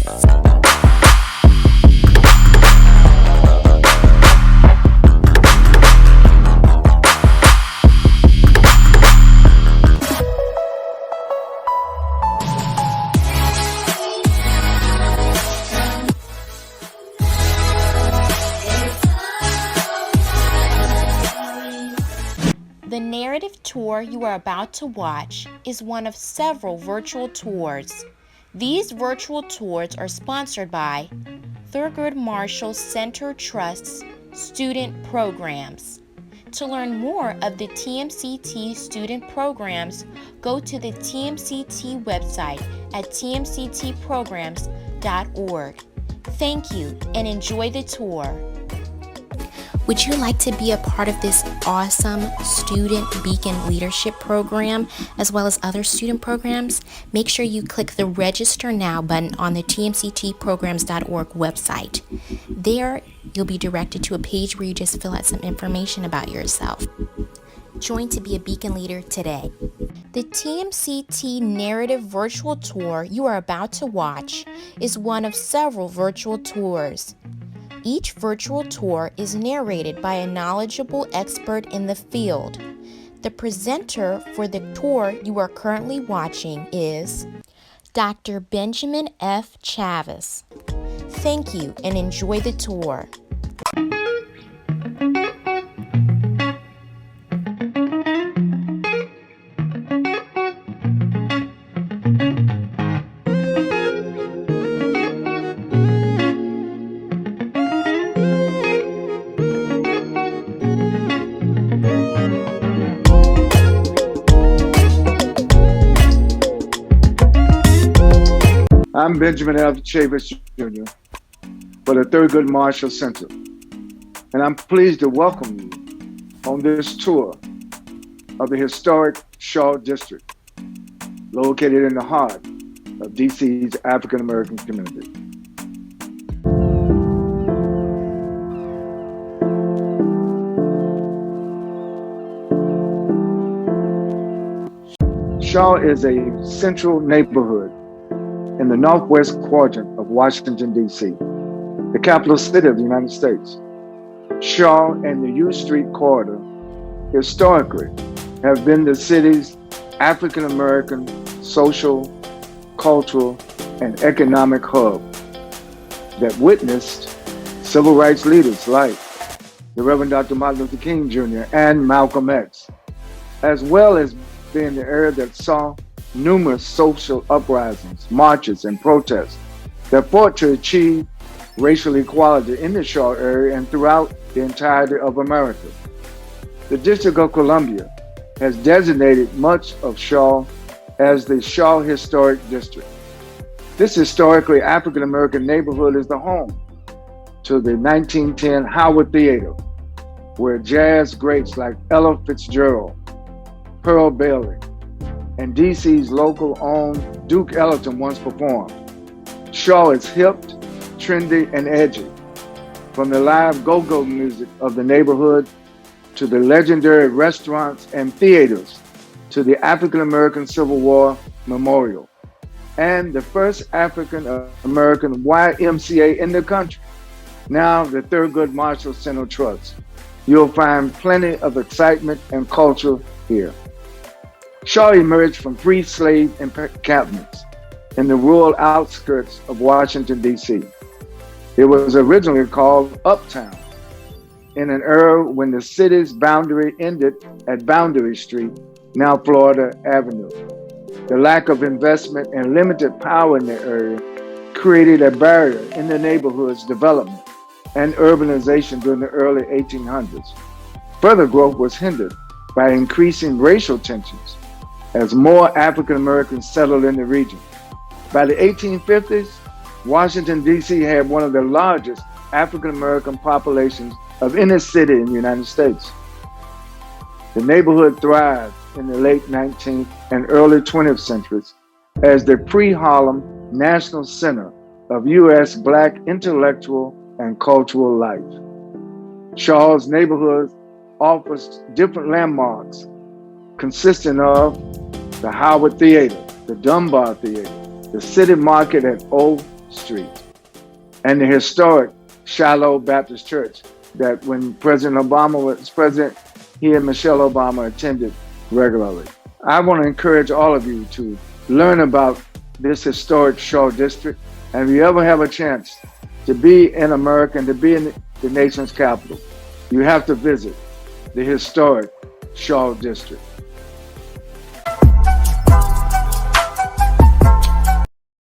The narrative tour you are about to watch is one of several virtual tours. These virtual tours are sponsored by Thurgood Marshall Center Trust's student programs. To learn more of the TMCT student programs, go to the TMCT website at tmctprograms.org. Thank you and enjoy the tour. Would you like to be a part of this awesome Student Beacon Leadership Program, as well as other student programs? Make sure you click the Register Now button on the tmctprograms.org website. There, you'll be directed to a page where you just fill out some information about yourself. Join to be a Beacon Leader today. The TMCT Narrative Virtual Tour you are about to watch is one of several virtual tours. Each virtual tour is narrated by a knowledgeable expert in the field. The presenter for the tour you are currently watching is Dr. Benjamin F. Chavis. Thank you and enjoy the tour. I'm Benjamin F. Chavis Jr. for the Thurgood Marshall Center, and I'm pleased to welcome you on this tour of the historic Shaw District, located in the heart of DC's African American community. Shaw is a central neighborhood in the northwest quadrant of Washington, D.C., the capital city of the United States. Shaw and the U Street corridor historically have been the city's African American social, cultural, and economic hub that witnessed civil rights leaders like the Reverend Dr. Martin Luther King Jr. and Malcolm X, as well as being the area that saw numerous social uprisings, marches, and protests that fought to achieve racial equality in the Shaw area and throughout the entirety of America. The District of Columbia has designated much of Shaw as the Shaw Historic District. This historically African American neighborhood is the home to the 1910 Howard Theater, where jazz greats like Ella Fitzgerald, Pearl Bailey, and DC's local owned Duke Ellington once performed. Shaw is hip, trendy, and edgy. From the live go-go music of the neighborhood to the legendary restaurants and theaters to the African American Civil War Memorial and the first African American YMCA in the country, now the Thurgood Marshall Center Trust. You'll find plenty of excitement and culture here. Shaw emerged from free slave encampments in the rural outskirts of Washington, D.C. It was originally called Uptown in an era when the city's boundary ended at Boundary Street, now Florida Avenue. The lack of investment and limited power in the area created a barrier in the neighborhood's development and urbanization during the early 1800s. Further growth was hindered by increasing racial tensions as more African Americans settled in the region. By the 1850s, Washington, D.C. had one of the largest African American populations of any city in the United States. The neighborhood thrived in the late 19th and early 20th centuries as the pre-Harlem national center of U.S. Black intellectual and cultural life. Shaw's neighborhood offers different landmarks consisting of the Howard Theater, the Dunbar Theater, the City Market at Old Street, and the historic Shiloh Baptist Church that when President Obama was president, he and Michelle Obama attended regularly. I want to encourage all of you to learn about this historic Shaw District, and if you ever have a chance to be in America and to be in the nation's capital, you have to visit the historic Shaw District.